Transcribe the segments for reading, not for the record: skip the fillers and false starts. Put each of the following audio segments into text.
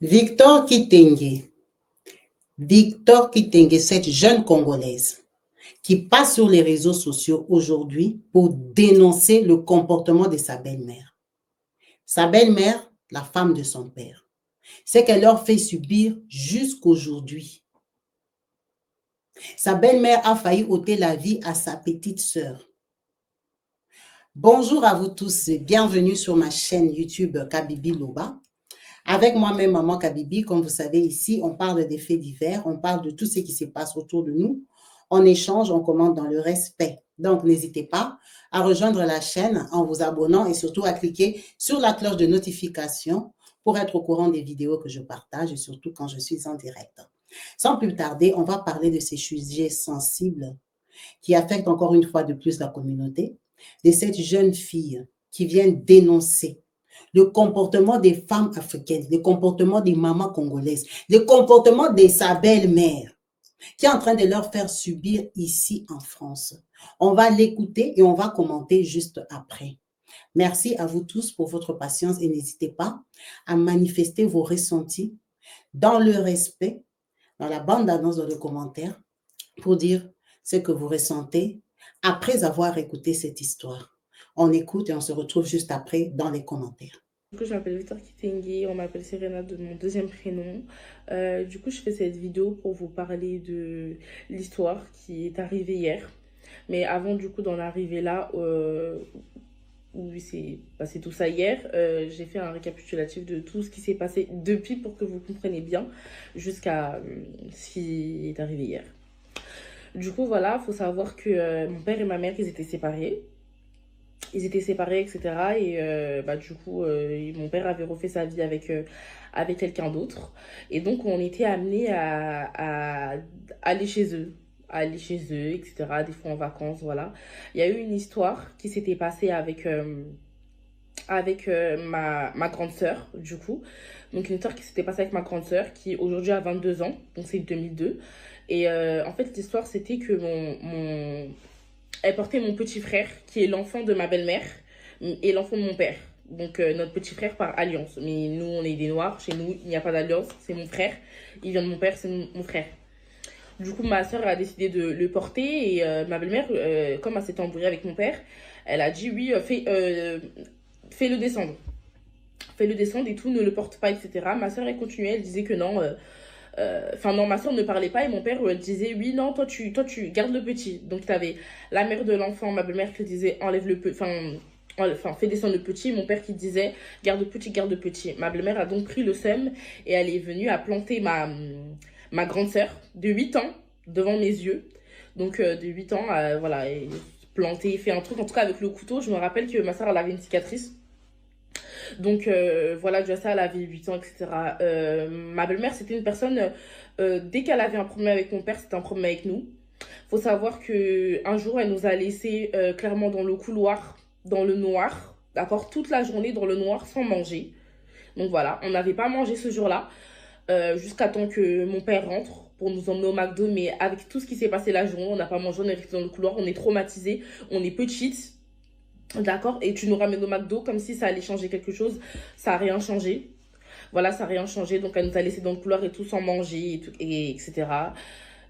Victor Kitenge. Victor Kitenge, cette jeune Congolaise qui passe sur les réseaux sociaux aujourd'hui pour dénoncer le comportement de sa belle-mère. Sa belle-mère, la femme de son père. C'est qu'elle leur fait subir jusqu'aujourd'hui. Sa belle-mère a failli ôter la vie à sa petite sœur. Bonjour à vous tous et bienvenue sur ma chaîne YouTube Kabibi Loba. Avec moi-même, Maman Kabibi, comme vous savez ici, on parle des faits divers, on parle de tout ce qui se passe autour de nous. On échange, on commente dans le respect. Donc, n'hésitez pas à rejoindre la chaîne en vous abonnant et surtout à cliquer sur la cloche de notification pour être au courant des vidéos que je partage et surtout quand je suis en direct. Sans plus tarder, on va parler de ces sujets sensibles qui affectent encore une fois de plus la communauté, de cette jeune fille qui vient dénoncer le comportement des femmes africaines, le comportement des mamans congolaises, le comportement de sa belle-mère qui est en train de leur faire subir ici en France. On va l'écouter et on va commenter juste après. Merci à vous tous pour votre patience et n'hésitez pas à manifester vos ressentis dans le respect, dans la bande-annonce, dans le commentaire, pour dire ce que vous ressentez après avoir écouté cette histoire. On écoute et on se retrouve juste après dans les commentaires. Du coup, je m'appelle Victor Kitenge, on m'appelle Serena de mon deuxième prénom. Du coup, je fais cette vidéo pour vous parler de l'histoire qui est arrivée hier. Mais avant du coup d'en arriver là, où c'est passé tout ça hier, j'ai fait un récapitulatif de tout ce qui s'est passé depuis pour que vous compreniez bien jusqu'à ce qui est arrivé hier. Du coup, voilà, il faut savoir que mon père et ma mère, ils étaient séparés. Ils étaient séparés, etc. Et du coup, mon père avait refait sa vie avec quelqu'un d'autre. Et donc, on était amenés à aller chez eux. À aller chez eux, etc. Des fois en vacances, voilà. Il y a eu une histoire qui s'était passée avec ma grande sœur, du coup. Donc, une histoire qui s'était passée avec ma grande sœur, qui aujourd'hui a 22 ans. Donc, c'est 2002. Et en fait, l'histoire, c'était que elle portait mon petit frère, qui est l'enfant de ma belle-mère, et l'enfant de mon père. Donc, notre petit frère par alliance. Mais nous, on est des Noirs. Chez nous, il n'y a pas d'alliance. C'est mon frère. Il vient de mon père, c'est mon frère. Du coup, ma soeur a décidé de le porter. Et ma belle-mère, comme elle s'était embrouillée avec mon père, elle a dit oui, fais-le descendre. Fais-le descendre et tout, ne le porte pas, etc. Ma soeur, elle continuait, elle disait que non. Non, ma soeur ne parlait pas et mon père disait oui, non, toi tu gardes le petit. Donc, tu avais la mère de l'enfant, ma belle-mère qui disait enlève le petit, fais descendre le petit. Mon père qui disait garde le petit, garde le petit. Ma belle-mère a donc pris le seum et elle est venue à planter ma grande sœur de 8 ans devant mes yeux. Donc, de 8 ans, voilà, et planté, fait un truc. En tout cas, avec le couteau, je me rappelle que ma soeur, elle avait une cicatrice. Donc voilà, déjà ça, elle avait 8 ans, etc. Ma belle-mère, c'était une personne, dès qu'elle avait un problème avec mon père, c'était un problème avec nous. Faut savoir qu'un jour, elle nous a laissé clairement dans le couloir, dans le noir, d'accord, toute la journée dans le noir, sans manger. Donc voilà, on n'avait pas mangé ce jour-là, jusqu'à temps que mon père rentre pour nous emmener au McDo. Mais avec tout ce qui s'est passé la journée, on n'a pas mangé, on est resté dans le couloir, on est traumatisés, on est petite. D'accord. Et tu nous ramènes au McDo comme si ça allait changer quelque chose. Ça n'a rien changé. Voilà, ça n'a rien changé. Donc, elle nous a laissé dans le couloir et tout sans manger, et tout, et, etc.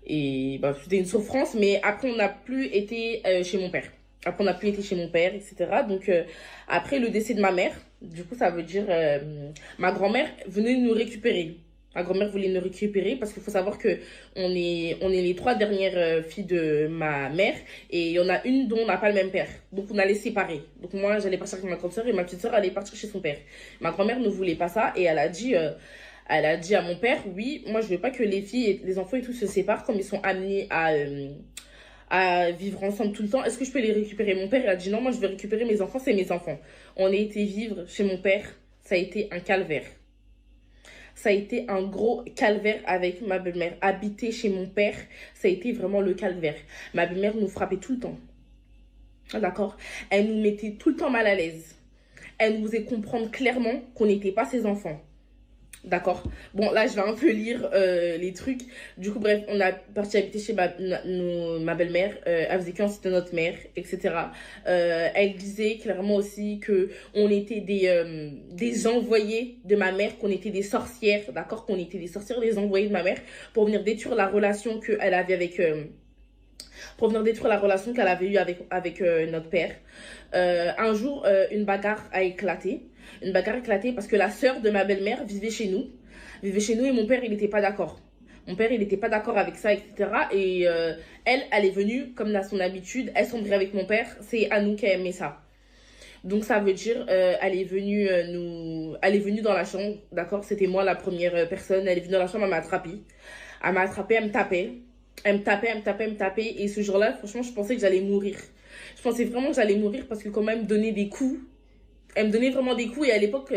Et bah, c'était une souffrance. Mais après, on n'a plus été chez mon père. Après, on n'a plus été chez mon père, etc. Donc, après le décès de ma mère, du coup, ça veut dire ma grand-mère venait nous récupérer. Ma grand-mère voulait nous récupérer parce qu'il faut savoir que on est les 3 dernières filles de ma mère et il y en a une dont on n'a pas le même père. Donc on allait séparer. Donc moi j'allais partir avec ma grande sœur et ma petite sœur allait partir chez son père. Ma grand-mère ne voulait pas ça et elle a dit à mon père, oui, moi je veux pas que les filles et les enfants et tout se séparent comme ils sont amenés à vivre ensemble tout le temps. Est-ce que je peux les récupérer? Mon père il a dit non, moi je veux récupérer mes enfants, c'est mes enfants. On a été vivre chez mon père, ça a été un calvaire. Ça a été un gros calvaire avec ma belle-mère. Habiter chez mon père, ça a été vraiment le calvaire. Ma belle-mère nous frappait tout le temps. D'accord? Elle nous mettait tout le temps mal à l'aise. Elle nous faisait comprendre clairement qu'on n'était pas ses enfants. D'accord. Bon, là, je vais un peu lire les trucs. Du coup, bref, on a parti habiter chez ma belle-mère. Elle faisait qu'un c'était notre mère, etc. Elle disait clairement aussi que on était des envoyés de ma mère, qu'on était des sorcières, d'accord, qu'on était des sorcières, des envoyés de ma mère pour venir détruire la relation qu'elle avait avec... pour venir détruire la relation qu'elle avait eue avec notre père. Un jour, une bagarre a éclaté. Une bagarre a éclaté parce que la sœur de ma belle-mère vivait chez nous. Vivait chez nous et mon père, il n'était pas d'accord. Mon père, il n'était pas d'accord avec ça, etc. Et elle est venue, comme à son habitude, elle s'embrouille avec mon père. C'est à nous qu'elle aimait ça. Donc ça veut dire, elle est venue dans la chambre, d'accord. C'était moi la première personne. Elle est venue dans la chambre, elle m'a attrapée. Elle m'a attrapée, elle me tapait. Elle me tapait, elle me tapait, elle me tapait. Et ce jour-là, franchement, je pensais que j'allais mourir. Je pensais vraiment que j'allais mourir parce que quand même, elle me donnait des coups. Elle me donnait vraiment des coups. Et à l'époque,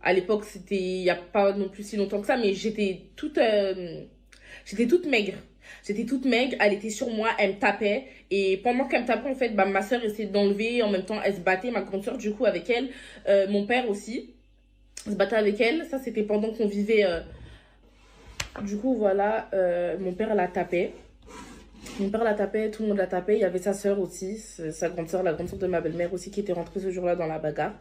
à l'époque, c'était il n'y a pas non plus si longtemps que ça, mais j'étais toute maigre. J'étais toute maigre, elle était sur moi, elle me tapait. Et pendant qu'elle me tapait, en fait, bah, ma soeur essayait d'enlever. En même temps, elle se battait, ma grande soeur, du coup, avec elle. Mon père aussi se battait avec elle. Ça, c'était pendant qu'on vivait. Du coup, voilà, mon père la tapait. Mon père la tapait, tout le monde la tapait. Il y avait sa sœur aussi, sa grande sœur, la grande sœur de ma belle-mère aussi, qui était rentrée ce jour-là dans la bagarre.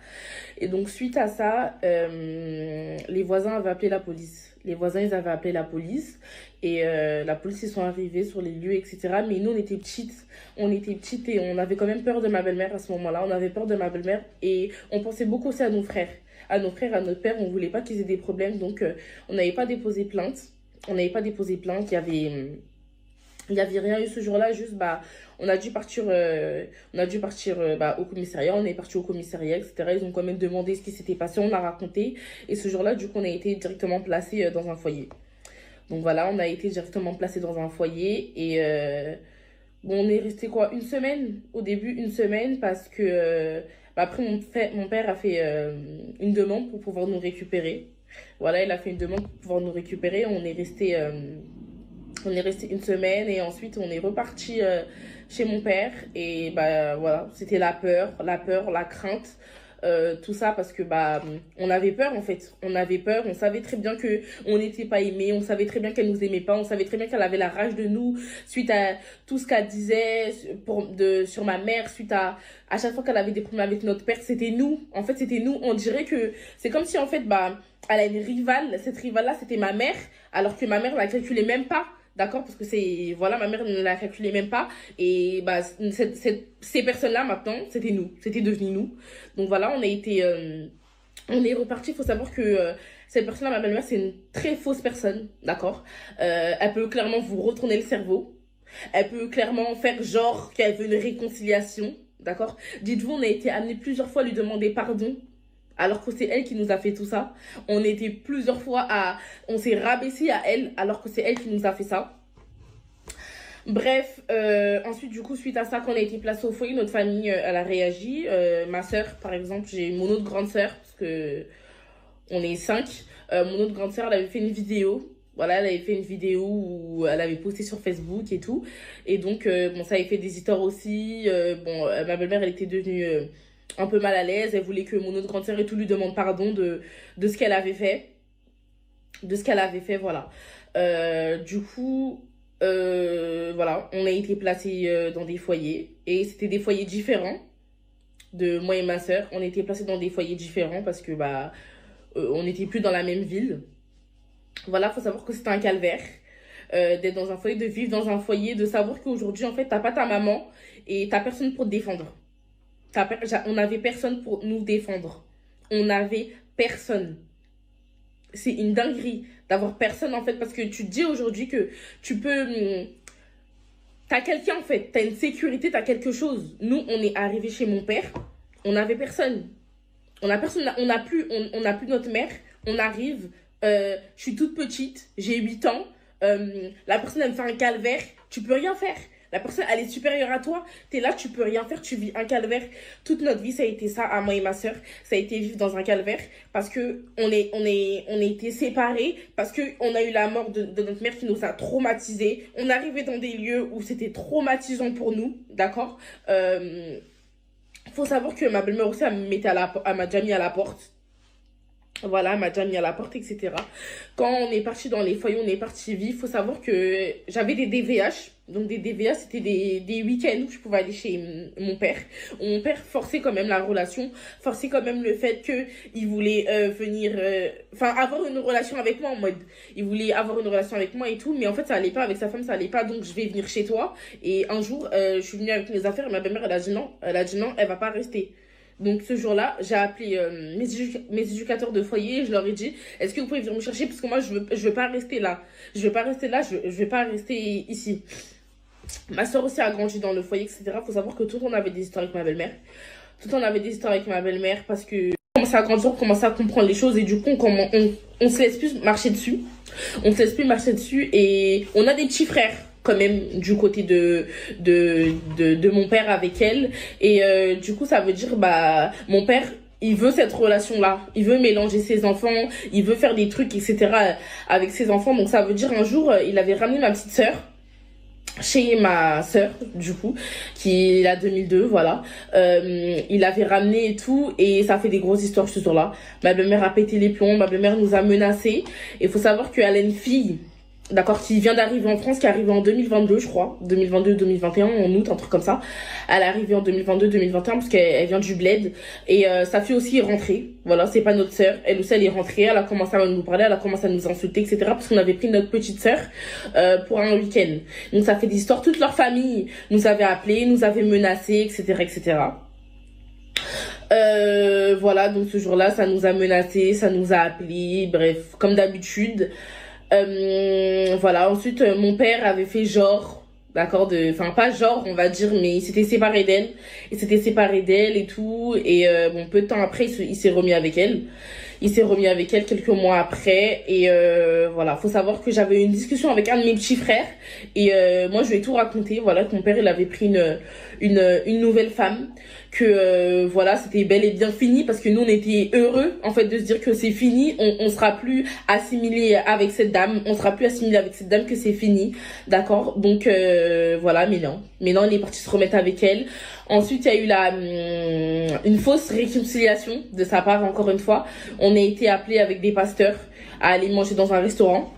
Et donc, suite à ça, les voisins avaient appelé la police. Les voisins, ils avaient appelé la police. Et la police, ils sont arrivés sur les lieux, etc. Mais nous, on était petites. On était petites et on avait quand même peur de ma belle-mère à ce moment-là. On avait peur de ma belle-mère et on pensait beaucoup aussi à nos frères. À nos frères, à notre père. On voulait pas qu'ils aient des problèmes. Donc, on n'avait pas déposé plainte. On n'avait pas déposé plainte. Il y avait rien eu ce jour-là, juste bah on a dû partir bah, au commissariat, on est parti au commissariat, etc. Ils ont quand même demandé ce qui s'était passé, on a raconté et ce jour-là du coup on a été directement placé dans un foyer. Donc voilà, on a été directement placé dans un foyer et bon on est resté quoi une semaine au début, une semaine parce que bah, après mon père a fait une demande pour pouvoir nous récupérer. Voilà, il a fait une demande pour pouvoir nous récupérer, on est resté une semaine et ensuite on est reparti chez mon père et bah voilà, c'était la crainte, tout ça parce que bah on avait peur en fait, on avait peur, on savait très bien que on n'était pas aimé, on savait très bien qu'elle nous aimait pas, on savait très bien qu'elle avait la rage de nous suite à tout ce qu'elle disait sur ma mère, suite à chaque fois qu'elle avait des problèmes avec notre père, c'était nous, en fait c'était nous, on dirait que c'est comme si en fait bah elle a une rivale, cette rivale là c'était ma mère alors que ma mère la calculait même pas. D'accord, parce que c'est voilà, ma mère ne la calculait même pas et bah ces personnes-là maintenant, c'était nous, c'était devenu nous. Donc voilà, on est reparti. Il faut savoir que cette personne-là, ma belle-mère, c'est une très fausse personne, d'accord. Elle peut clairement vous retourner le cerveau. Elle peut clairement faire genre qu'elle veut une réconciliation, d'accord. Dites-vous, on a été amené plusieurs fois à lui demander pardon. Alors que c'est elle qui nous a fait tout ça. On était plusieurs fois on s'est rabaissé à elle alors que c'est elle qui nous a fait ça. Bref, ensuite du coup suite à ça quand on a été placé au foyer, notre famille elle a réagi. Ma soeur par exemple, j'ai mon autre grande soeur parce que on est 5. Mon autre grande soeur elle avait fait une vidéo. Voilà, elle avait fait une vidéo où elle avait posté sur Facebook et tout. Et donc bon ça avait fait des histoires aussi. Bon ma belle-mère elle était devenue un peu mal à l'aise, elle voulait que mon autre grande sœur et tout lui demande pardon de ce qu'elle avait fait. De ce qu'elle avait fait, voilà. Du coup, voilà, on a été placés dans des foyers. Et c'était des foyers différents de moi et ma sœur. On était placés dans des foyers différents parce que bah on n'était plus dans la même ville. Voilà, faut savoir que c'était un calvaire. D'être dans un foyer, de vivre dans un foyer, de savoir qu'aujourd'hui, en fait, t'as pas ta maman et t'as personne pour te défendre. On n'avait personne pour nous défendre. On n'avait personne. C'est une dinguerie d'avoir personne en fait parce que tu te dis aujourd'hui que tu peux t'as quelqu'un en fait, t'as une sécurité, t'as quelque chose. Nous on est arrivé chez mon père, on n'avait personne, on n'a plus notre mère. On arrive, je suis toute petite, j'ai 8 ans, la personne elle me fait un calvaire, tu peux rien faire. La personne, elle est supérieure à toi. T'es là, tu peux rien faire. Tu vis un calvaire. Toute notre vie, ça a été ça, à moi et ma sœur. Ça a été vivre dans un calvaire. Parce que on a été séparés. Parce que on a eu la mort de notre mère qui nous a traumatisés. On arrivait dans des lieux où c'était traumatisant pour nous. D'accord? Faut savoir que ma belle-mère aussi, elle m'a déjà mis à la porte. Voilà, elle m'a déjà mis à la porte, etc. Quand on est parti dans les foyers, on est parti vivre. Faut savoir que j'avais des DVH. Donc des DVH, c'était des week-ends où je pouvais aller chez mon père. Mon père forçait quand même la relation, forçait quand même le fait que il voulait venir, enfin avoir une relation avec moi en mode, il voulait avoir une relation avec moi et tout, mais en fait ça allait pas avec sa femme, ça allait pas, donc je vais venir chez toi. Et un jour, je suis venue avec mes affaires, et ma belle-mère elle a dit non, elle va pas rester. Donc ce jour-là, j'ai appelé mes éducateurs de foyer et je leur ai dit, est-ce que vous pouvez venir me chercher parce que moi je veux pas rester là. Je veux pas rester là, je veux pas rester ici. Ma soeur aussi a grandi dans le foyer, etc. Faut savoir que tout le monde avait des histoires avec ma belle-mère. Tout le monde avait des histoires avec ma belle-mère parce que on commençait à grandir, on commençait à comprendre les choses et du coup on se laisse plus marcher dessus. On se laisse plus marcher dessus et on a des petits frères quand même du côté de mon père avec elle et du coup ça veut dire bah mon père il veut cette relation-là, il veut mélanger ses enfants, il veut faire des trucs, etc. avec ses enfants. Donc ça veut dire un jour, il avait ramené ma petite sœur chez ma sœur, du coup, qui est la 2002, voilà. Il avait ramené et tout, et ça fait des grosses histoires ce jour-là. Ma belle-mère a pété les plombs, ma belle-mère nous a menacés. Et il faut savoir qu'elle a une fille, d'accord, qui vient d'arriver en France, qui est arrivée en 2022, je crois, 2022-2021, en août, un truc comme ça. Elle est arrivée en 2022-2021 parce qu'elle vient du bled. Et sa fille aussi est rentrée, voilà, c'est pas notre sœur. Elle aussi, elle est rentrée, elle a commencé à nous parler, elle a commencé à nous insulter, etc. Parce qu'on avait pris notre petite sœur pour un week-end. Donc ça fait des histoires, toute leur famille nous avait appelés, nous avait menacés, etc., etc. Voilà, donc ce jour-là, ça nous a menacés, ça nous a appelés, bref, comme d'habitude. Voilà, ensuite mon père avait fait genre, d'accord, enfin pas genre on va dire, mais il s'était séparé d'elle, et tout, et bon peu de temps après il s'est remis avec elle. Il s'est remis avec elle quelques mois après et voilà, faut savoir que j'avais une discussion avec un de mes petits frères et moi je lui ai tout raconté, voilà, que mon père il avait pris une nouvelle femme, que voilà, c'était bel et bien fini parce que nous on était heureux en fait de se dire que c'est fini, on sera plus assimilé avec cette dame, que c'est fini, d'accord. Donc voilà, mais non, il est parti se remettre avec elle. Ensuite, il y a eu une fausse réconciliation de sa part, encore une fois. On a été appelé avec des pasteurs à aller manger dans un restaurant.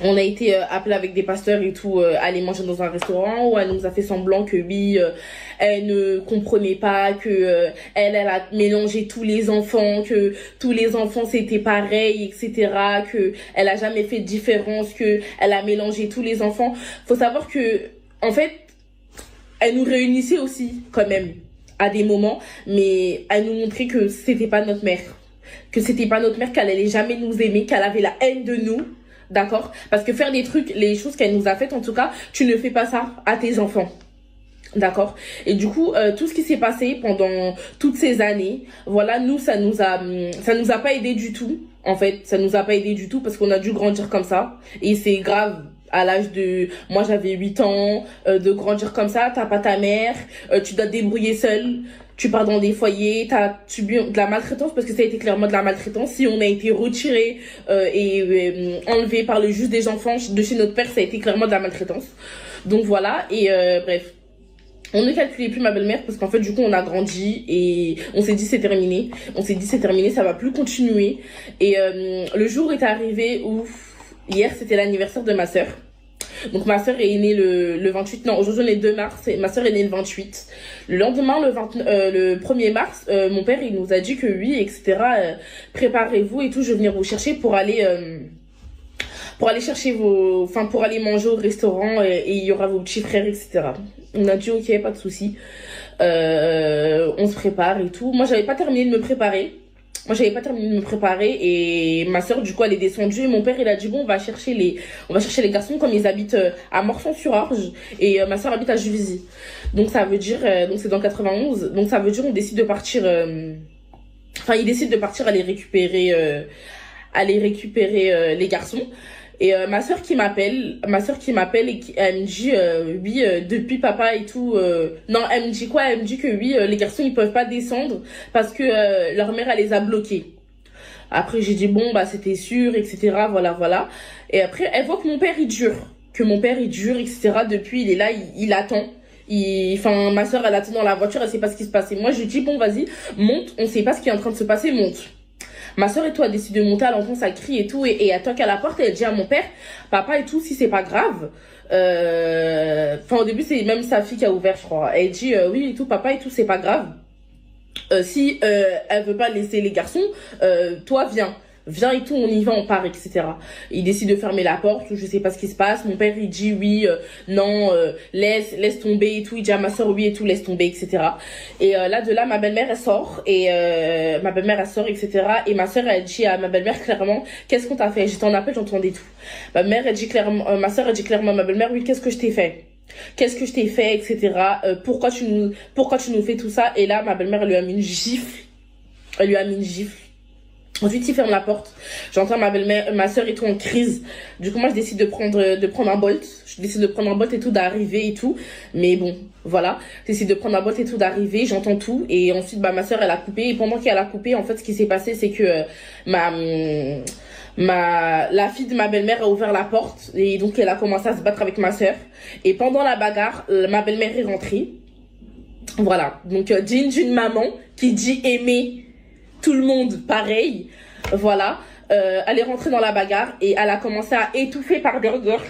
On a été appelé avec des pasteurs et tout à aller manger dans un restaurant où elle nous a fait semblant que oui, elle ne comprenait pas, que elle a mélangé tous les enfants, que tous les enfants c'était pareil, etc. Que elle a jamais fait de différence, que elle a mélangé tous les enfants. Faut savoir que en fait elle nous réunissait aussi quand même à des moments, mais elle nous montrait que c'était pas notre mère, qu'elle allait jamais nous aimer, qu'elle avait la haine de nous, d'accord, parce que faire des trucs, les choses qu'elle nous a faites en tout cas, tu ne fais pas ça à tes enfants. D'accord. Et du coup, tout ce qui s'est passé pendant toutes ces années, voilà, nous, ça nous a pas aidé du tout. En fait, ça nous a pas aidé du tout parce qu'on a dû grandir comme ça. Et c'est grave. À l'âge de, moi j'avais 8 ans, de grandir comme ça, t'as pas ta mère, tu dois te débrouiller seule, tu pars dans des foyers, t'as subi de la maltraitance parce que ça a été clairement de la maltraitance. Si on a été retiré et enlevé par le juge des enfants de chez notre père, ça a été clairement de la maltraitance. Donc voilà, et bref. On ne calculait plus ma belle-mère parce qu'en fait du coup on a grandi et on s'est dit c'est terminé. Ça va plus continuer. Et le jour est arrivé où hier c'était l'anniversaire de ma sœur. Donc ma sœur est née le 28, non aujourd'hui on est 2 mars, et ma sœur est née le 28. Le lendemain, le 1er mars, mon père il nous a dit que oui, etc. Préparez-vous et tout, je vais venir vous chercher pour aller chercher pour aller manger au restaurant et il y aura vos petits frères, etc. On a dit ok, pas de souci. On se prépare et tout. Moi j'avais pas terminé de me préparer. Et ma sœur du coup elle est descendue et mon père il a dit bon on va chercher les garçons comme ils habitent à Morson-sur-Orge et ma sœur habite à Juvisy. Donc ça veut dire donc c'est dans 91. Donc ça veut dire on décide de partir ils décident de partir aller récupérer les garçons. Et ma sœur qui m'appelle et elle me dit oui depuis papa et tout non elle me dit quoi, elle me dit que oui les garçons ils peuvent pas descendre parce que leur mère elle les a bloqués. Après j'ai dit bon bah c'était sûr, etc. voilà. Et après elle voit que mon père il dure, etc. Depuis il est là, il attend. Ma sœur elle attend dans la voiture, elle sait pas ce qui se passe. Et moi je lui dis bon vas-y monte, on sait pas ce qui est en train de se passer, monte. Ma soeur et tout, elle décide de monter, elle entend ça crie et tout, et elle toque à la porte et elle dit à mon père, papa et tout, si c'est pas grave, au début, c'est même sa fille qui a ouvert, je crois. Elle dit, oui et tout, papa et tout, c'est pas grave. Si elle veut pas laisser les garçons, toi viens et tout, on y va, on part, etc. Il décide de fermer la porte, je sais pas ce qui se passe. Mon père, il dit oui, non, laisse tomber et tout. Il dit à ma soeur oui et tout, laisse tomber, etc. Et là, de là, ma belle-mère, elle sort, etc. Et ma soeur, elle dit à ma belle-mère clairement, qu'est-ce qu'on t'a fait? J'étais en appel, j'entendais tout. Ma soeur, elle dit clairement à ma belle-mère, oui, qu'est-ce que je t'ai fait? Qu'est-ce que je t'ai fait, etc. Pourquoi tu nous fais tout ça? Et là, ma belle-mère, elle lui a mis une gifle. Ensuite, il ferme la porte. J'entends ma soeur et tout en crise. Du coup, moi, je décide de prendre un Bolt. Je décide de prendre un Bolt et tout, d'arriver et tout. Mais bon, voilà. Je décide de prendre un Bolt et tout, d'arriver. J'entends tout. Et ensuite, ma soeur, elle a coupé. Et pendant qu'elle a coupé, en fait, ce qui s'est passé, c'est que la fille de ma belle-mère a ouvert la porte. Et donc, elle a commencé à se battre avec ma soeur. Et pendant la bagarre, ma belle-mère est rentrée. Voilà. Donc, digne d'une maman qui dit aimer tout le monde pareil, voilà. Elle est rentrée dans la bagarre et elle a commencé à étouffer par derrière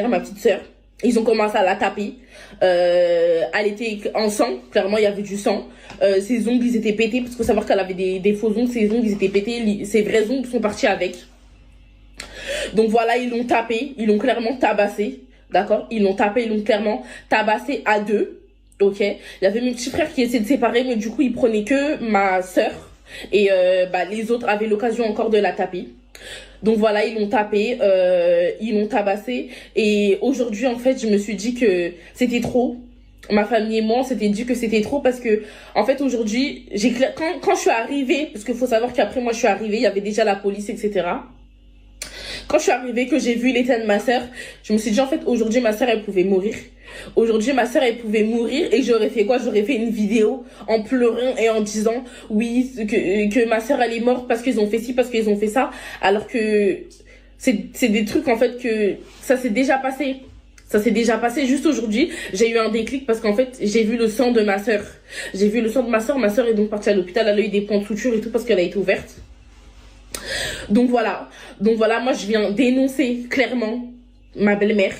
ma petite sœur. Ils ont commencé à la taper. Elle était en sang, clairement il y avait du sang. Ses ongles ils étaient pétés, parce qu'il faut savoir qu'elle avait des faux ongles, ses ongles ils étaient pétés, ses vrais ongles sont partis avec. Donc voilà, ils l'ont tapé, ils l'ont clairement tabassé, d'accord? Ils l'ont clairement tabassé à deux. Ok, il y avait mon petit frère qui essayait de séparer, mais du coup il prenait que ma sœur et les autres avaient l'occasion encore de la taper. Donc voilà, ils l'ont tapé, ils l'ont tabassé et aujourd'hui en fait je me suis dit que c'était trop. Ma famille et moi on s'était dit que c'était trop parce que en fait aujourd'hui quand je suis arrivée, parce qu'il faut savoir qu'après moi je suis arrivée, il y avait déjà la police, etc. Quand je suis arrivée, que j'ai vu l'état de ma sœur, je me suis dit en fait aujourd'hui ma sœur elle pouvait mourir. Aujourd'hui ma sœur elle pouvait mourir et j'aurais fait quoi? J'aurais fait une vidéo en pleurant et en disant oui que ma sœur elle est morte parce qu'ils ont fait ci, parce qu'ils ont fait ça, alors que c'est des trucs en fait que ça s'est déjà passé. Ça s'est déjà passé. Juste aujourd'hui, j'ai eu un déclic parce qu'en fait, j'ai vu le sang de ma sœur. J'ai vu le sang de ma sœur. Ma sœur est donc partie à l'hôpital. Elle a eu des points de suture et tout parce qu'elle a été ouverte. Donc voilà, moi je viens dénoncer clairement ma belle-mère.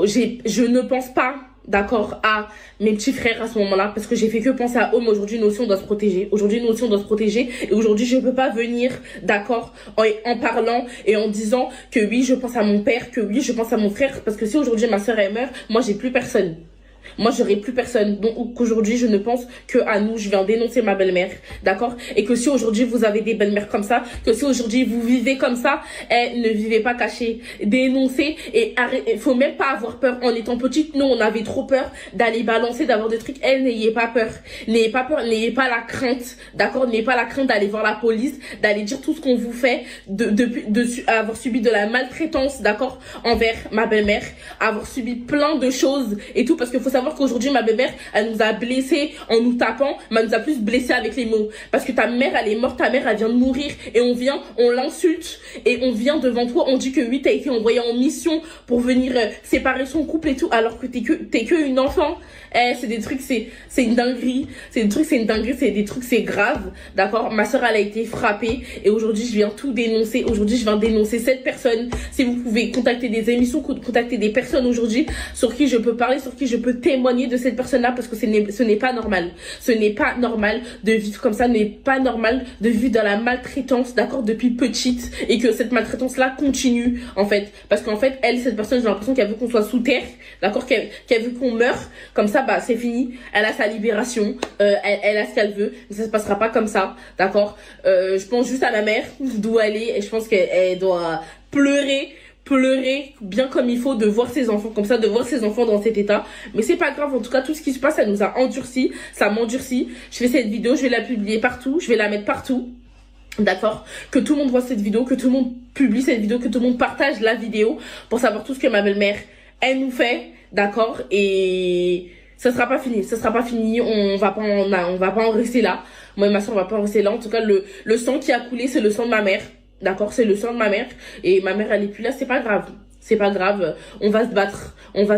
Je ne pense pas, d'accord, à mes petits frères à ce moment-là, parce que j'ai fait que penser à eux, mais aujourd'hui nous aussi on doit se protéger. Aujourd'hui nous aussi on doit se protéger, et aujourd'hui je peux pas venir, d'accord, en parlant et en disant que oui je pense à mon père, que oui je pense à mon frère, parce que si aujourd'hui ma soeur elle meurt, moi j'ai plus personne. Moi, j'aurai plus personne. Donc, aujourd'hui, je ne pense que à nous. Je viens dénoncer ma belle-mère. D'accord? Et que si aujourd'hui, vous avez des belles-mères comme ça, que si aujourd'hui, vous vivez comme ça, ne vivez pas caché. Dénoncez et arrêtez. Faut même pas avoir peur. En étant petite, nous, on avait trop peur d'aller balancer, d'avoir des trucs. N'ayez pas peur. N'ayez pas peur. N'ayez pas la crainte. D'accord? N'ayez pas la crainte d'aller voir la police, d'aller dire tout ce qu'on vous fait, avoir subi de la maltraitance, d'accord? Envers ma belle-mère, avoir subi plein de choses et tout, parce que faut savoir qu'aujourd'hui ma belle-mère elle nous a blessés en nous tapant, mais elle nous a plus blessés avec les mots, parce que ta mère elle est morte, ta mère elle vient de mourir et on l'insulte et on vient devant toi, on dit que oui t'as été envoyé en mission pour venir séparer son couple et tout, alors que t'es que une enfant. C'est des trucs, c'est une dinguerie, c'est des trucs c'est grave, d'accord? Ma soeur elle a été frappée et aujourd'hui je viens tout dénoncer. Aujourd'hui je viens dénoncer cette personne. Si vous pouvez contacter des émissions, contacter des personnes aujourd'hui sur qui je peux parler, sur qui je peux témoigner de cette personne-là, parce que ce n'est pas normal. Ce n'est pas normal de vivre comme ça, ce n'est pas normal de vivre dans la maltraitance, d'accord, depuis petite, et que cette maltraitance-là continue, en fait. Parce qu'en fait, cette personne, j'ai l'impression qu'elle veut qu'on soit sous terre, d'accord, qu'elle veut qu'on meure, comme ça, c'est fini, elle a sa libération, elle a ce qu'elle veut, mais ça se passera pas comme ça, d'accord. Je pense juste à ma mère, d'où elle est, et je pense qu'elle doit pleurer bien comme il faut de voir ses enfants comme ça, de voir ses enfants dans cet état. Mais c'est pas grave, en tout cas tout ce qui se passe ça nous a endurci, ça m'endurcit. Je fais cette vidéo, je vais la publier partout, je vais la mettre partout, d'accord, que tout le monde voit cette vidéo, que tout le monde publie cette vidéo, que tout le monde partage la vidéo pour savoir tout ce que ma belle-mère elle nous fait, d'accord. Et ça sera pas fini, on va pas en rester là. Moi et ma soeur on va pas en rester là. En tout cas le sang qui a coulé c'est le sang de ma mère. D'accord, c'est le sang de ma mère et ma mère elle est plus là, c'est pas grave, on va se battre, on va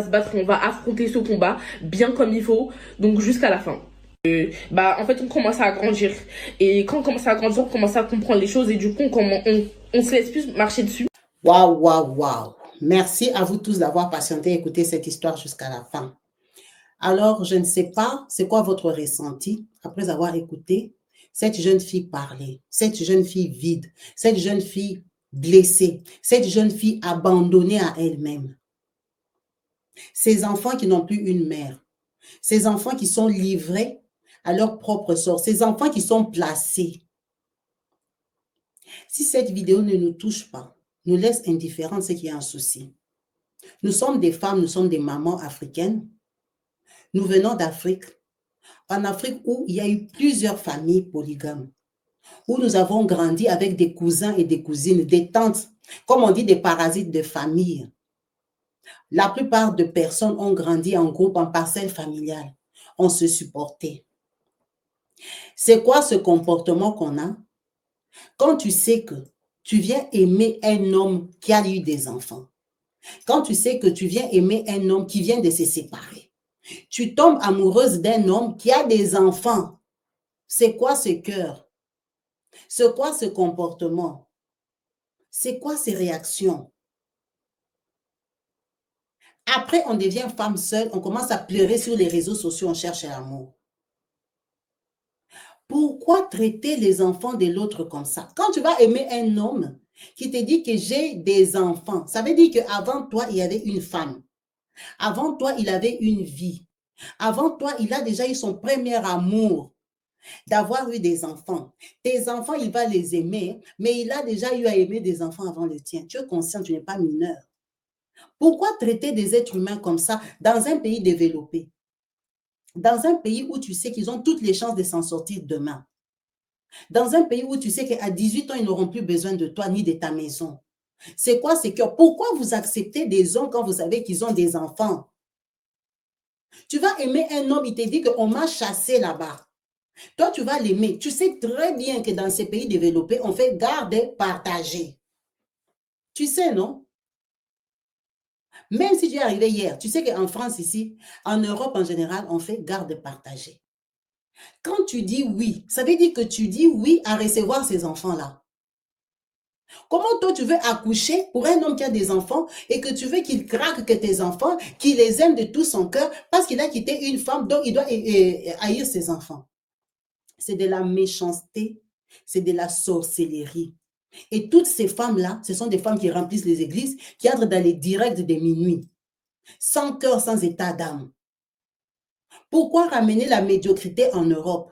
affronter ce combat bien comme il faut, donc jusqu'à la fin. Bah, en fait, on commence à grandir. Et quand on commence à grandir, on commence à comprendre les choses et du coup, on se laisse plus marcher dessus. Waouh, waouh, waouh. Merci à vous tous d'avoir patienté et écouté cette histoire jusqu'à la fin. Alors, je ne sais pas, c'est quoi votre ressenti après avoir écouté cette jeune fille parler, cette jeune fille vide, cette jeune fille blessée, cette jeune fille abandonnée à elle-même. Ces enfants qui n'ont plus une mère, ces enfants qui sont livrés à leur propre sort, ces enfants qui sont placés. Si cette vidéo ne nous touche pas, nous laisse indifférents, c'est qu'il y a un souci. Nous sommes des femmes, nous sommes des mamans africaines. Nous venons d'Afrique, en Afrique où il y a eu plusieurs familles polygames, où nous avons grandi avec des cousins et des cousines, des tantes, comme on dit, des parasites de famille. La plupart de personnes ont grandi en groupe, en parcelle familiale. On se supportait. C'est quoi ce comportement qu'on a quand tu sais que tu viens aimer un homme qui a eu des enfants? Quand tu sais que tu viens aimer un homme qui vient de se séparer? Tu tombes amoureuse d'un homme qui a des enfants. C'est quoi ce cœur? C'est quoi ce comportement? C'est quoi ces réactions? Après, on devient femme seule, on commence à pleurer sur les réseaux sociaux, on cherche l'amour. Pourquoi traiter les enfants de l'autre comme ça? Quand tu vas aimer un homme qui te dit que j'ai des enfants, ça veut dire qu'avant toi, il y avait une femme. Avant toi, il avait une vie. Avant toi, il a déjà eu son premier amour d'avoir eu des enfants. Tes enfants, il va les aimer, mais il a déjà eu à aimer des enfants avant le tien. Tu es conscient, tu n'es pas mineur. Pourquoi traiter des êtres humains comme ça dans un pays développé? Dans un pays où tu sais qu'ils ont toutes les chances de s'en sortir demain. Dans un pays où tu sais qu'à 18 ans, ils n'auront plus besoin de toi ni de ta maison. C'est quoi ce cœur? Pourquoi vous acceptez des hommes quand vous savez qu'ils ont des enfants? Tu vas aimer un homme, il te dit qu'on m'a chassé là-bas. Toi, tu vas l'aimer. Tu sais très bien que dans ces pays développés, on fait garde partagée. Tu sais, non? Même si tu es arrivé hier, tu sais qu'en France ici, en Europe en général, on fait garde partagée. Quand tu dis oui, ça veut dire que tu dis oui à recevoir ces enfants-là. Comment toi tu veux accoucher pour un homme qui a des enfants et que tu veux qu'il craque que tes enfants, qu'il les aime de tout son cœur parce qu'il a quitté une femme, donc il doit haïr ses enfants? C'est de la méchanceté, c'est de la sorcellerie. Et toutes ces femmes-là, ce sont des femmes qui remplissent les églises, qui entrent dans les directs de minuit, sans cœur, sans état d'âme. Pourquoi ramener la médiocrité en Europe?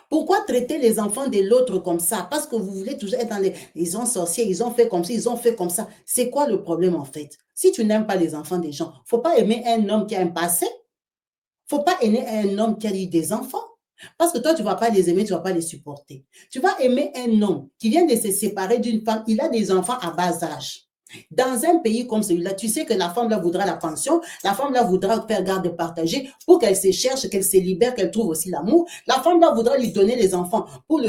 Pourquoi traiter les enfants de l'autre comme ça? Parce que vous voulez toujours être dans les... Ils ont sorciers, ils ont fait comme ça, ils ont fait comme ça. C'est quoi le problème en fait? Si tu n'aimes pas les enfants des gens, il ne faut pas aimer un homme qui a un passé. Il ne faut pas aimer un homme qui a eu des enfants. Parce que toi, tu ne vas pas les aimer, tu ne vas pas les supporter. Tu vas aimer un homme qui vient de se séparer d'une femme, il a des enfants à bas âge. Dans un pays comme celui-là, tu sais que la femme là voudra la pension, la femme là voudra faire garde partagée pour qu'elle se cherche, qu'elle se libère, qu'elle trouve aussi l'amour. La femme là voudra lui donner les enfants pour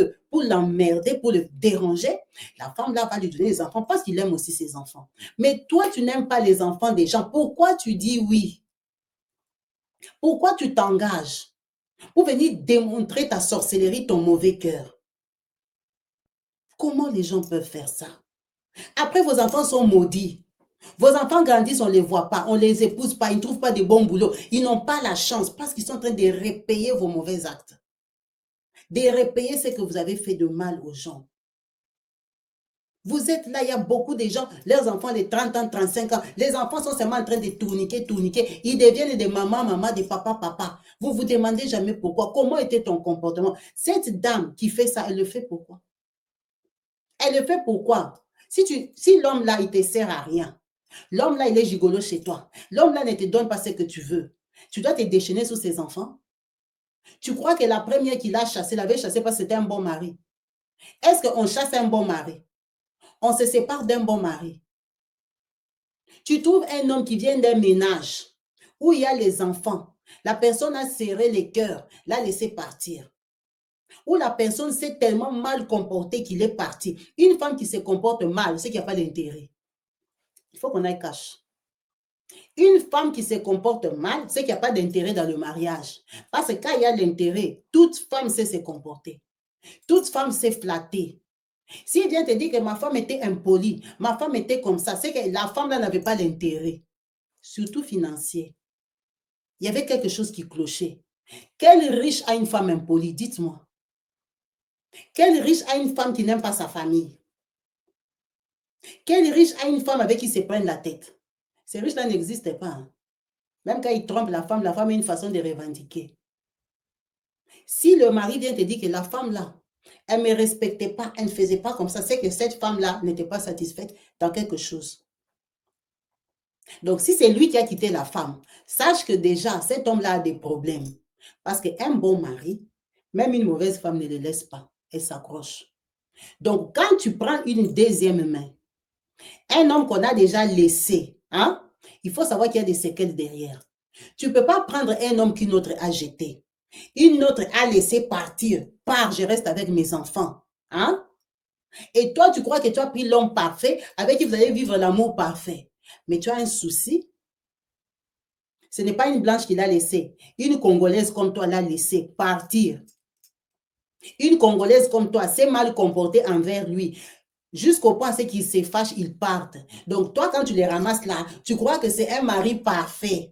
l'emmerder, pour le déranger. La femme là va lui donner les enfants parce qu'il aime aussi ses enfants. Mais toi, tu n'aimes pas les enfants des gens. Pourquoi tu dis oui? Pourquoi tu t'engages pour venir démontrer ta sorcellerie, ton mauvais cœur? Comment les gens peuvent faire ça? Après, vos enfants sont maudits. Vos enfants grandissent, on ne les voit pas, on ne les épouse pas, ils ne trouvent pas de bons boulots. Ils n'ont pas la chance parce qu'ils sont en train de repayer vos mauvais actes. De repayer ce que vous avez fait de mal aux gens. Vous êtes là, il y a beaucoup de gens, leurs enfants de 30 ans, 35 ans, les enfants sont seulement en train de tourniquer, tourniquer. Ils deviennent des mamans, maman, des papas, papa. Vous vous demandez jamais pourquoi. Comment était ton comportement? Cette dame qui fait ça, elle le fait pourquoi? Elle le fait pourquoi? Si l'homme là, il te sert à rien, l'homme là, il est gigolo chez toi, l'homme là ne te donne pas ce que tu veux, tu dois te déchaîner sur ses enfants? Tu crois que la première qu'il a chassée, l'avait chassée parce que c'était un bon mari? Est-ce qu'on chasse un bon mari? On se sépare d'un bon mari. Tu trouves un homme qui vient d'un ménage où il y a les enfants. La personne a serré les cœurs, l'a laissé partir. Où la personne s'est tellement mal comportée qu'il est parti. Une femme qui se comporte mal, c'est qu'il n'y a pas d'intérêt. Il faut qu'on aille cash. Une femme qui se comporte mal, c'est qu'il n'y a pas d'intérêt dans le mariage. Parce que quand il y a l'intérêt, toute femme sait se comporter. Toute femme sait flatter. S'il vient te dire que ma femme était impolie, ma femme était comme ça, c'est que la femme là n'avait pas d'intérêt, surtout financier. Il y avait quelque chose qui clochait. Quel riche a une femme impolie? Dites-moi. Quel riche a une femme qui n'aime pas sa famille? Quel riche a une femme avec qui se prennent la tête? Ces riches-là n'existent pas. Hein. Même quand ils trompent la femme a une façon de revendiquer. Si le mari vient te dire que la femme-là, elle ne me respectait pas, elle ne faisait pas comme ça, c'est que cette femme-là n'était pas satisfaite dans quelque chose. Donc, si c'est lui qui a quitté la femme, sache que déjà, cet homme-là a des problèmes. Parce qu'un bon mari, même une mauvaise femme ne le laisse pas. Elle s'accroche. Donc, quand tu prends une deuxième main, un homme qu'on a déjà laissé, hein, il faut savoir qu'il y a des séquelles derrière. Tu ne peux pas prendre un homme qu'une autre a jeté. Une autre a laissé partir. Pars, je reste avec mes enfants. Hein? Et toi, tu crois que tu as pris l'homme parfait avec qui vous allez vivre l'amour parfait. Mais tu as un souci. Ce n'est pas une blanche qui l'a laissé. Une Congolaise comme toi l'a laissé partir. Une Congolaise comme toi s'est mal comportée envers lui. Jusqu'au point qu'il se fâche, ils partent. Donc toi, quand tu les ramasses là, tu crois que c'est un mari parfait.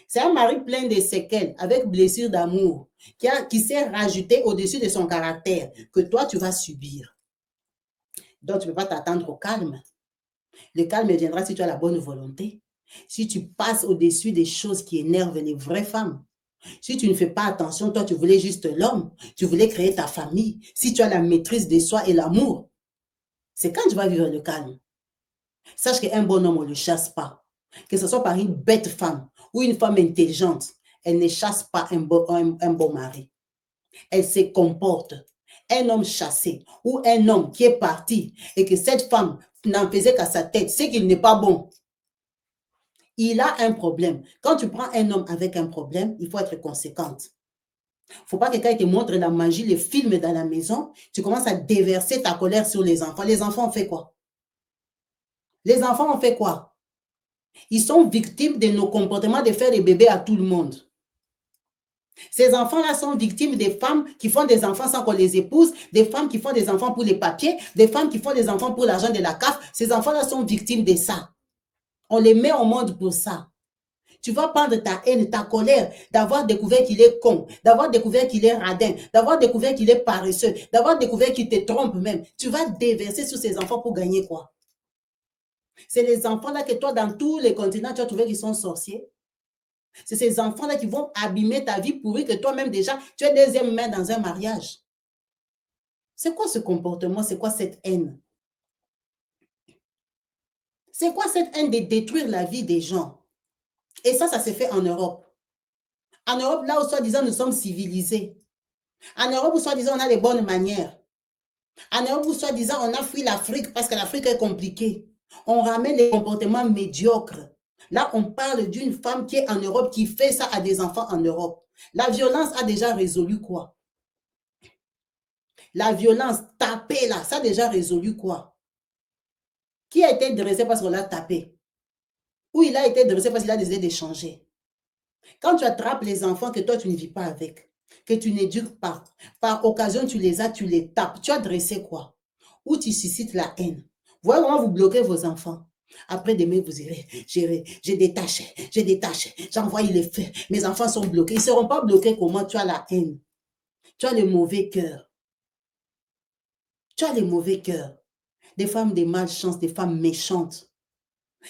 C'est un mari plein de séquelles, avec blessure d'amour, qui s'est rajouté au-dessus de son caractère, que toi, tu vas subir. Donc, tu ne peux pas t'attendre au calme. Le calme viendra si tu as la bonne volonté. Si tu passes au-dessus des choses qui énervent les vraies femmes. Si tu ne fais pas attention, toi, tu voulais juste l'homme. Tu voulais créer ta famille. Si tu as la maîtrise de soi et l'amour, c'est quand tu vas vivre le calme. Sache qu'un bon homme, on ne le chasse pas. Que ce soit par une bête femme ou une femme intelligente, elle ne chasse pas un bon mari. Elle se comporte. Un homme chassé ou un homme qui est parti et que cette femme n'en faisait qu'à sa tête, c'est qu'il n'est pas bon. Il a un problème. Quand tu prends un homme avec un problème, il faut être conséquente. Il ne faut pas que quelqu'un te montre la magie, les films dans la maison, tu commences à déverser ta colère sur les enfants. Les enfants ont fait quoi? Les enfants ont fait quoi? Ils sont victimes de nos comportements de faire des bébés à tout le monde. Ces enfants-là sont victimes des femmes qui font des enfants sans qu'on les épouse, des femmes qui font des enfants pour les papiers, des femmes qui font des enfants pour l'argent de la CAF. Ces enfants-là sont victimes de ça. On les met au monde pour ça. Tu vas prendre ta haine, ta colère, d'avoir découvert qu'il est con, d'avoir découvert qu'il est radin, d'avoir découvert qu'il est paresseux, d'avoir découvert qu'il te trompe même. Tu vas déverser sur ces enfants pour gagner quoi? C'est les enfants-là que toi, dans tous les continents, tu as trouvé qu'ils sont sorciers. C'est ces enfants-là qui vont abîmer ta vie pourrie que toi-même déjà, tu es deuxième main dans un mariage. C'est quoi ce comportement? C'est quoi cette haine? C'est quoi cette haine de détruire la vie des gens? Et ça se fait en Europe. En Europe, là où soi-disant nous sommes civilisés. En Europe où soi-disant on a les bonnes manières. En Europe où soi-disant on a fui l'Afrique parce que l'Afrique est compliquée. On ramène les comportements médiocres. Là, on parle d'une femme qui est en Europe, qui fait ça à des enfants en Europe. La violence a déjà résolu quoi? La violence tapée là, ça a déjà résolu quoi? Qui a été dressé parce qu'on l'a tapé? Ou il a été dressé parce qu'il a décidé d'échanger? Quand tu attrapes les enfants que toi tu ne vis pas avec, que tu n'éduques pas, par occasion tu les as, tu les tapes, tu as dressé quoi? Ou tu suscites la haine. Voyez comment vous bloquez vos enfants. Après demain, vous irez, j'ai détaché, j'envoie les faits, mes enfants sont bloqués. Ils ne seront pas bloqués comment? Tu as la haine. Tu as le mauvais cœur. Tu as le mauvais cœur. Des femmes de malchance, des femmes méchantes.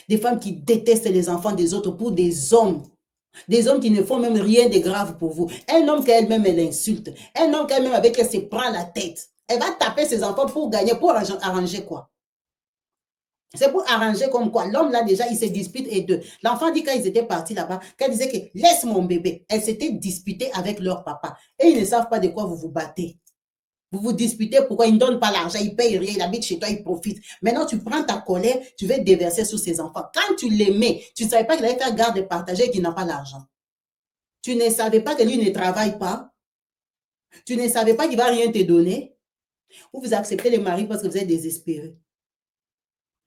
Des femmes qui détestent les enfants des autres pour des hommes. Des hommes qui ne font même rien de grave pour vous. Un homme qu'elle-même, elle insulte. Un homme qu'elle-même avec elle se prend la tête. Elle va taper ses enfants pour gagner, pour arranger quoi? C'est pour arranger comme quoi. L'homme là déjà, il se dispute et deux. L'enfant dit quand ils étaient partis là-bas, qu'elle disait que laisse mon bébé. Elle s'était disputée avec leur papa. Et ils ne savent pas de quoi vous vous battez. Vous vous disputez pourquoi il ne donne pas l'argent, il paye rien, il habite chez toi, il profite. Maintenant, tu prends ta colère, tu veux déverser sur ses enfants. Quand tu l'aimais, tu ne savais pas qu'il allait faire garde et partager et qu'il n'a pas l'argent. Tu ne savais pas que lui ne travaille pas. Tu ne savais pas qu'il ne va rien te donner. Ou vous acceptez le mari parce que vous êtes désespéré.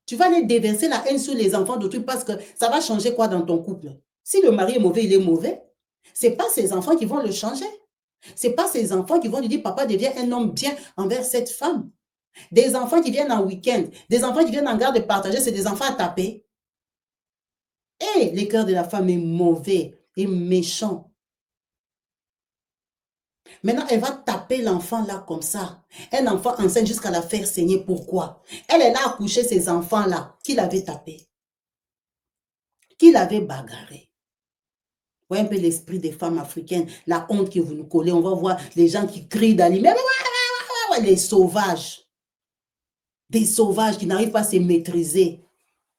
Tu vas aller déverser la haine sur les enfants d'autrui parce que ça va changer quoi dans ton couple? Si le mari est mauvais, il est mauvais. Ce n'est pas ses enfants qui vont le changer. Ce n'est pas ses enfants qui vont lui dire, papa devient un homme bien envers cette femme. Des enfants qui viennent en week-end, des enfants qui viennent en garde partagée, c'est des enfants à taper. Et le cœur de la femme est mauvais et méchant. Maintenant, elle va taper l'enfant là comme ça. Un enfant enceinte jusqu'à la faire saigner. Pourquoi? Elle est là à coucher ces enfants-là. Qui l'avait tapé? Qui l'avait bagarré? Voyez un peu l'esprit des femmes africaines, la honte que vous nous collez. On va voir les gens qui crient d'aliments. Les sauvages. Des sauvages qui n'arrivent pas à se maîtriser.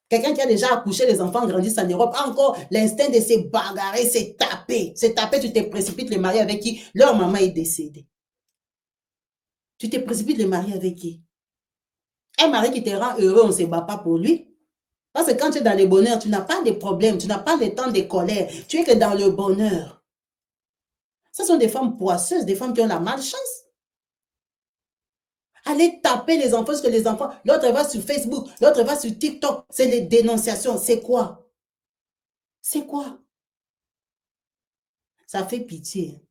Quelqu'un qui a déjà accouché, les enfants grandissent en Europe, a encore l'instinct de se bagarrer, se taper. Se taper, tu te précipites les marier avec qui leur maman est décédée. Tu te précipites les marier avec qui? Un mari qui te rend heureux, on ne se bat pas pour lui. Parce que quand tu es dans le bonheur, tu n'as pas de problème, tu n'as pas le temps de colère. Tu es que dans le bonheur. Ce sont des femmes poisseuses, des femmes qui ont la malchance. Allez taper les enfants, parce que les enfants, l'autre va sur Facebook, l'autre va sur TikTok. C'est les dénonciations. C'est quoi? C'est quoi? Ça fait pitié.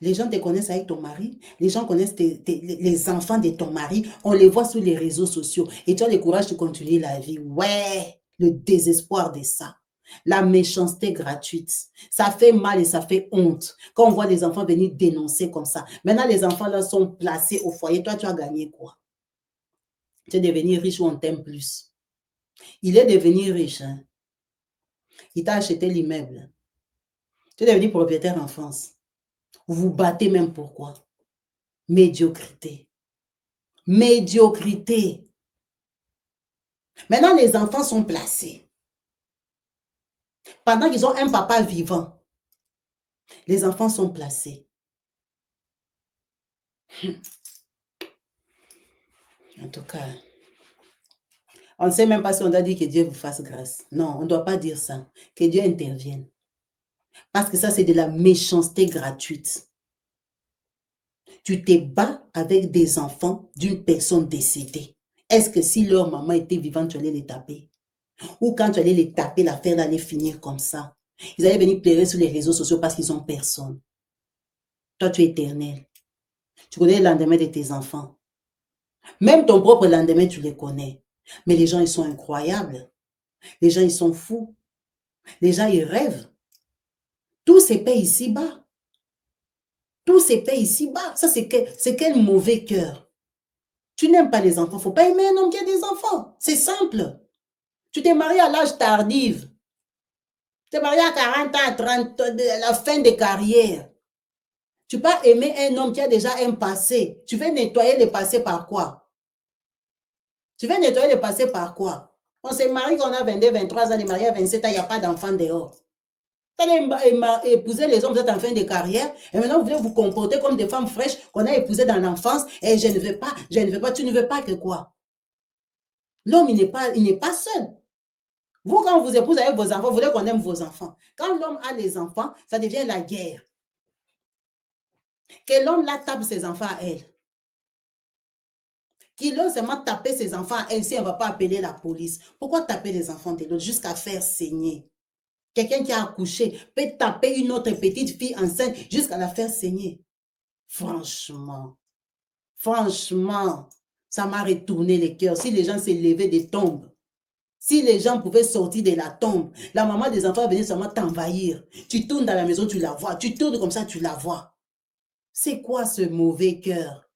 Les gens te connaissent avec ton mari, les gens connaissent les enfants de ton mari, on les voit sur les réseaux sociaux et tu as le courage de continuer la vie. Ouais, le désespoir de ça. La méchanceté gratuite. Ça fait mal et ça fait honte quand on voit les enfants venir dénoncer comme ça. Maintenant, les enfants là sont placés au foyer. Toi, tu as gagné quoi? Tu es devenu riche ou on t'aime plus? Il est devenu riche. Hein? Il t'a acheté l'immeuble. Tu es devenu propriétaire en France. Vous vous battez même pourquoi? Médiocrité. Médiocrité. Maintenant, les enfants sont placés. Pendant qu'ils ont un papa vivant, les enfants sont placés. En tout cas, on ne sait même pas si on doit dire que Dieu vous fasse grâce. Non, on ne doit pas dire ça. Que Dieu intervienne. Parce que ça, c'est de la méchanceté gratuite. Tu te bats avec des enfants d'une personne décédée. Est-ce que si leur maman était vivante, tu allais les taper? Ou quand tu allais les taper, l'affaire allait finir comme ça? Ils allaient venir pleurer sur les réseaux sociaux parce qu'ils n'ont personne. Toi, tu es éternel. Tu connais le lendemain de tes enfants. Même ton propre lendemain, tu les connais. Mais les gens, ils sont incroyables. Les gens, ils sont fous. Les gens, ils rêvent. Tout se paie ici-bas. Tout se paie ici-bas. Ça, c'est quel mauvais cœur. Tu n'aimes pas les enfants. Il ne faut pas aimer un homme qui a des enfants. C'est simple. Tu t'es marié à l'âge tardif. Tu t'es marié à 40 ans, à 30 ans, à la fin de carrière. Tu peux pas aimer un homme qui a déjà un passé. Tu veux nettoyer le passé par quoi? Tu veux nettoyer le passé par quoi? On s'est marié quand on a 22, 23 ans, on est marié à 27 ans, il n'y a pas d'enfant dehors. Vous allez épouser les hommes, vous êtes en fin de carrière, et maintenant vous voulez vous comporter comme des femmes fraîches qu'on a épousées dans l'enfance, et je ne veux pas, tu ne veux pas que quoi? L'homme, il n'est pas seul. Vous, quand vous épousez avec vos enfants, vous voulez qu'on aime vos enfants. Quand l'homme a les enfants, ça devient la guerre. Que l'homme là tape ses enfants à elle. Qu'il ose seulement taper ses enfants à elle si elle ne va pas appeler la police. Pourquoi taper les enfants de l'autre jusqu'à faire saigner? Quelqu'un qui a accouché peut taper une autre petite fille enceinte jusqu'à la faire saigner. Franchement, ça m'a retourné le cœur. Si les gens s'est levés des tombes, si les gens pouvaient sortir de la tombe, la maman des enfants venait seulement t'envahir. Tu tournes dans la maison, tu la vois. Tu tournes comme ça, tu la vois. C'est quoi ce mauvais cœur?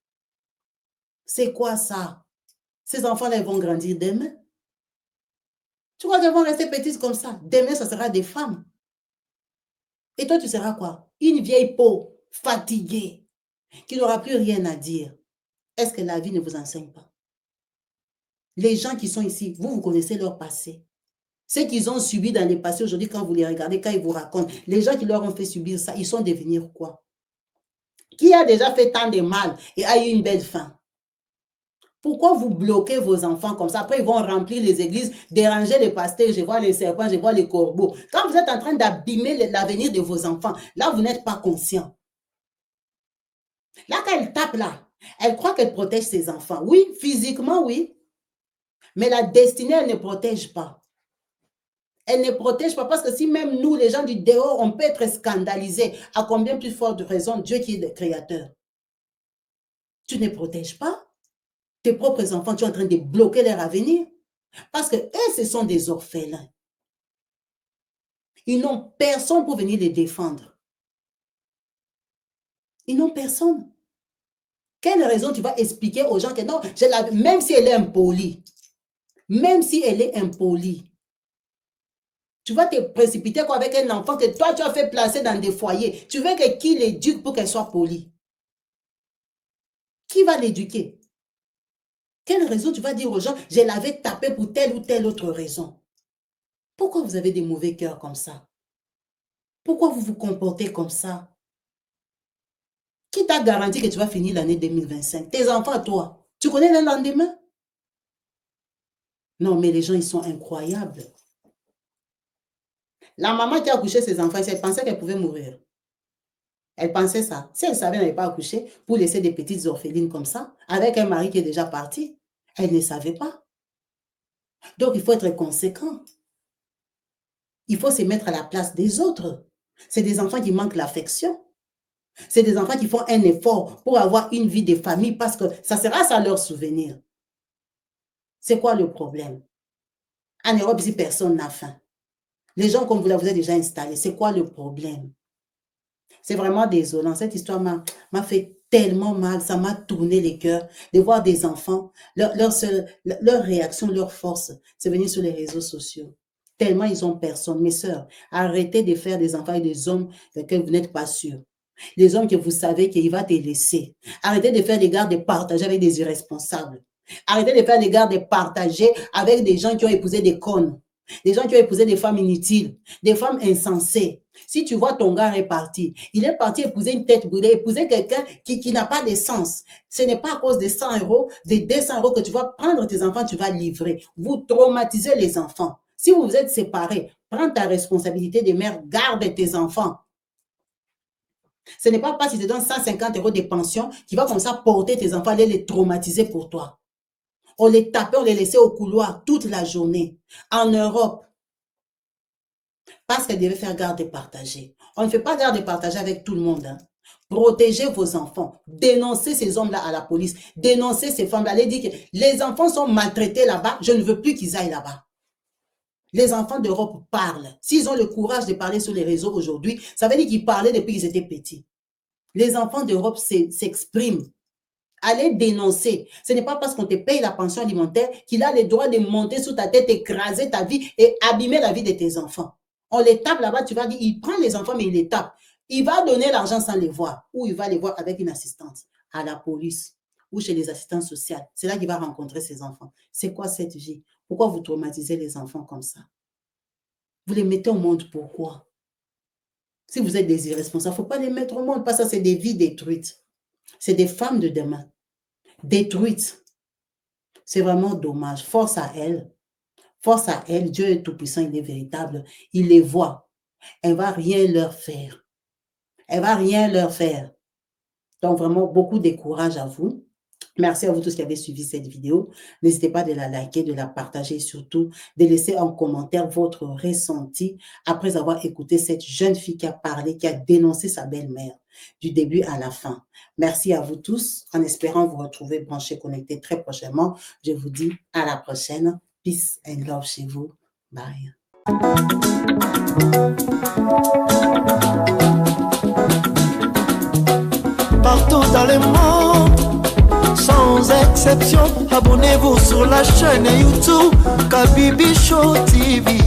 C'est quoi ça? Ces enfants-là, ils vont grandir demain. Tu crois qu'elles vont rester petites comme ça? Demain, ça sera des femmes. Et toi, tu seras quoi? Une vieille peau, fatiguée, qui n'aura plus rien à dire. Est-ce que la vie ne vous enseigne pas? Les gens qui sont ici, vous connaissez leur passé. Ce qu'ils ont subi dans le passé aujourd'hui, quand vous les regardez, quand ils vous racontent, les gens qui leur ont fait subir ça, ils sont devenus quoi? Qui a déjà fait tant de mal et a eu une belle fin? Pourquoi vous bloquez vos enfants comme ça? Après, ils vont remplir les églises, déranger les pasteurs, je vois les serpents, je vois les corbeaux. Quand vous êtes en train d'abîmer l'avenir de vos enfants, là, vous n'êtes pas conscient. Là, quand elle tape là, elle croit qu'elle protège ses enfants. Oui, physiquement, oui. Mais la destinée, elle ne protège pas. Elle ne protège pas parce que si même nous, les gens du dehors, on peut être scandalisés, à combien plus forte raison Dieu qui est le créateur. Tu ne protèges pas tes propres enfants, tu es en train de bloquer leur avenir. Parce que eux, ce sont des orphelins. Ils n'ont personne pour venir les défendre. Ils n'ont personne. Quelle raison tu vas expliquer aux gens que non, même si elle est impolie, même si elle est impolie, tu vas te précipiter quoi avec un enfant que toi, tu as fait placer dans des foyers. Tu veux que qui l'éduque pour qu'elle soit polie? Qui va l'éduquer? Quelle raison tu vas dire aux gens, je l'avais tapé pour telle ou telle autre raison? Pourquoi vous avez des mauvais cœurs comme ça? Pourquoi vous vous comportez comme ça? Qui t'a garanti que tu vas finir l'année 2025? Tes enfants, toi. Tu connais le lendemain? Non, mais les gens, ils sont incroyables. La maman qui a accouché ses enfants, elle pensait qu'elle pouvait mourir. Elle pensait ça. Si elle savait qu'elle n'avait pas accouché pour laisser des petites orphelines comme ça, avec un mari qui est déjà parti, elle ne savait pas. Donc, il faut être conséquent. Il faut se mettre à la place des autres. C'est des enfants qui manquent l'affection. C'est des enfants qui font un effort pour avoir une vie de famille parce que ça sera ça leur souvenir. C'est quoi le problème? En Europe, si personne n'a faim. Les gens comme vous là, vous êtes déjà installés. C'est quoi le problème? C'est vraiment désolant. Cette histoire m'a fait tellement mal. Ça m'a tourné les cœurs de voir des enfants, leur réaction, leur force, c'est venir sur les réseaux sociaux. Tellement ils ont personne. Mes sœurs, arrêtez de faire des enfants et des hommes que vous n'êtes pas sûrs. Les hommes que vous savez qu'il va te laisser. Arrêtez de faire des gardes partagés avec des irresponsables. Arrêtez de faire des gardes partagés avec des gens qui ont épousé des connes. Des gens qui ont épousé des femmes inutiles, des femmes insensées. Si tu vois ton gars est parti, il est parti épouser une tête brûlée, épouser quelqu'un qui n'a pas de sens. Ce n'est pas à cause de 100 €, des 200 € que tu vas prendre tes enfants, tu vas livrer. Vous traumatisez les enfants. Si vous vous êtes séparés, prends ta responsabilité de mère, garde tes enfants. Ce n'est pas parce que tu te donnes 150 € de pension qui va comme ça porter tes enfants, aller les traumatiser pour toi. On les tapait, on les laissait au couloir toute la journée. En Europe, parce qu'elle devait faire garde partagée. On ne fait pas garde partagée avec tout le monde. Hein. Protégez vos enfants. Dénoncez ces hommes-là à la police. Dénoncez ces femmes-là. Allez dire que les enfants sont maltraités là-bas. Je ne veux plus qu'ils aillent là-bas. Les enfants d'Europe parlent. S'ils ont le courage de parler sur les réseaux aujourd'hui, ça veut dire qu'ils parlaient depuis qu'ils étaient petits. Les enfants d'Europe s'expriment. Allez dénoncer. Ce n'est pas parce qu'on te paye la pension alimentaire qu'il a le droit de monter sous ta tête, écraser ta vie et abîmer la vie de tes enfants. On les tape là-bas, tu vas dire, il prend les enfants, mais il les tape. Il va donner l'argent sans les voir. Ou il va les voir avec une assistante à la police ou chez les assistantes sociales. C'est là qu'il va rencontrer ses enfants. C'est quoi cette vie? Pourquoi vous traumatisez les enfants comme ça? Vous les mettez au monde, pourquoi? Si vous êtes des irresponsables, il ne faut pas les mettre au monde, parce que c'est des vies détruites. C'est des femmes de demain. Détruite. C'est vraiment dommage. Force à elle. Force à elle. Dieu est tout-puissant, il est véritable. Il les voit. Elle ne va rien leur faire. Elle ne va rien leur faire. Donc vraiment, beaucoup de courage à vous. Merci à vous tous qui avez suivi cette vidéo. N'hésitez pas de la liker, de la partager et surtout de laisser en commentaire votre ressenti après avoir écouté cette jeune fille qui a parlé, qui a dénoncé sa belle-mère du début à la fin. Merci à vous tous, en espérant vous retrouver branchés, connectés très prochainement. Je vous dis à la prochaine. Peace and love chez vous. Bye. Partout dans le monde, sans exception, abonnez-vous sur la chaîne YouTube Kabibi Show TV.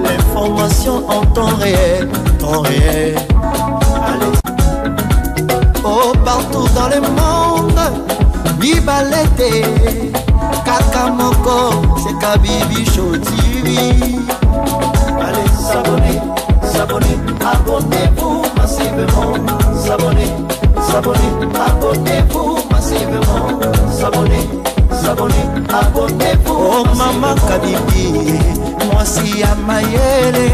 L'information en temps réel, temps réel. Allez. Oh, partout dans le monde, Bibalete, Kakamoko, c'est Kabibi Show TV. Allez, s'abonner, s'abonner, abonnez-vous massivement, s'abonner. S'abonner, abonnez-vous massivement. S'abonner, s'abonner, abonnez-vous. Oh Maman Kabibi, moi si ya mayele.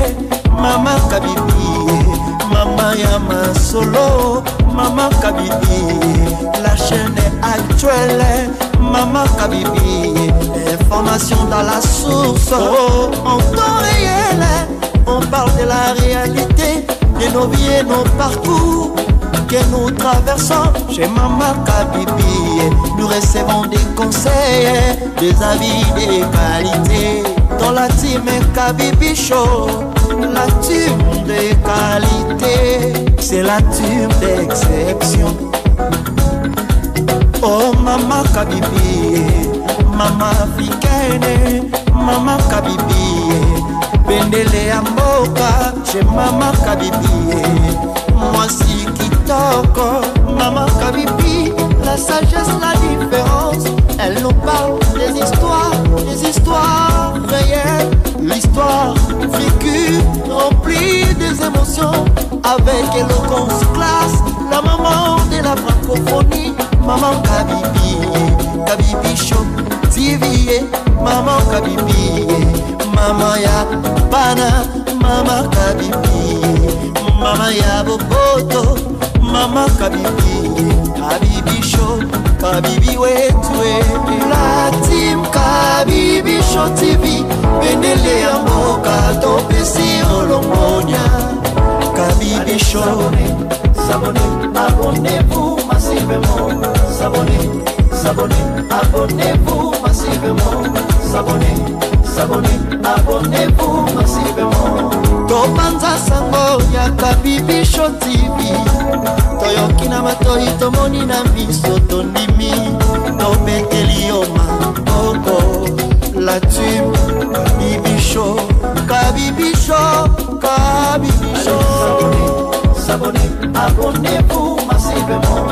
Maman Kabibi, Maman Yama Solo. Maman Kabibi, la chaîne est actuelle. Maman Kabibi. l'information dans la source. Oh, en temps réel, on parle de la réalité, de nos vies et nos parcours que nous traversons. Chez Maman Kabibi, nous recevons des conseils, des avis, des qualités. Dans la team Kabibi Show, la team de qualité, c'est la team d'exception. Oh Maman Kabibi, Maman africaine, Maman Kabibi, Bendele Amboka, chez Maman Kabibi, moi si Kitoko, Maman Kabibi, la sagesse, la différence, elle nous parle des histoires réelles, l'histoire vécue, remplie des émotions, avec éloquence classe, la maman de la francophonie, Maman Kabibi, Kabibi Show, TV, Maman Kabibi, Maman ya Bana, Maman Kabibi, Maman ya Boboto, Maman Kabibi, Kabibi Show, Kabibi wetwe. La team Kabibi Show TV, Bendele ya Mboka, Topesi Olongonia. Kabibi Show, abonnez-vous massivement. Abonnez-vous massivement. Abonnez-vous massivement. Topanza sango ya Kabibi Show TV. Toyoki na matoi tomoni na miso tondimi. Tobeteli oma oko. La team Kabibi Show. Kabibi Show. Kabibi Show. Abonnez-vous massivement.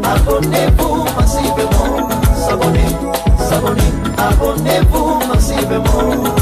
Abonnez-vous massivement. Abonnez-vous massivement.